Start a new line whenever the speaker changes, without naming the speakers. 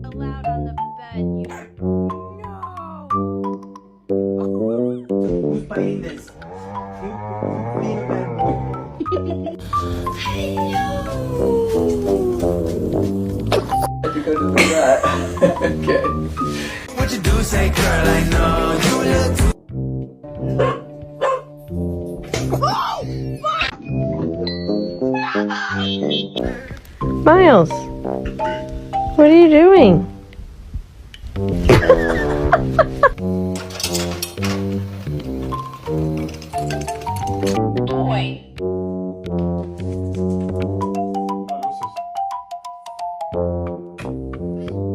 Allowed on the bed, you.
Who's playing this? Being a bad boy. You're gonna do that. Okay. What you do say, girl, I know you look too.
Miles, what are you doing?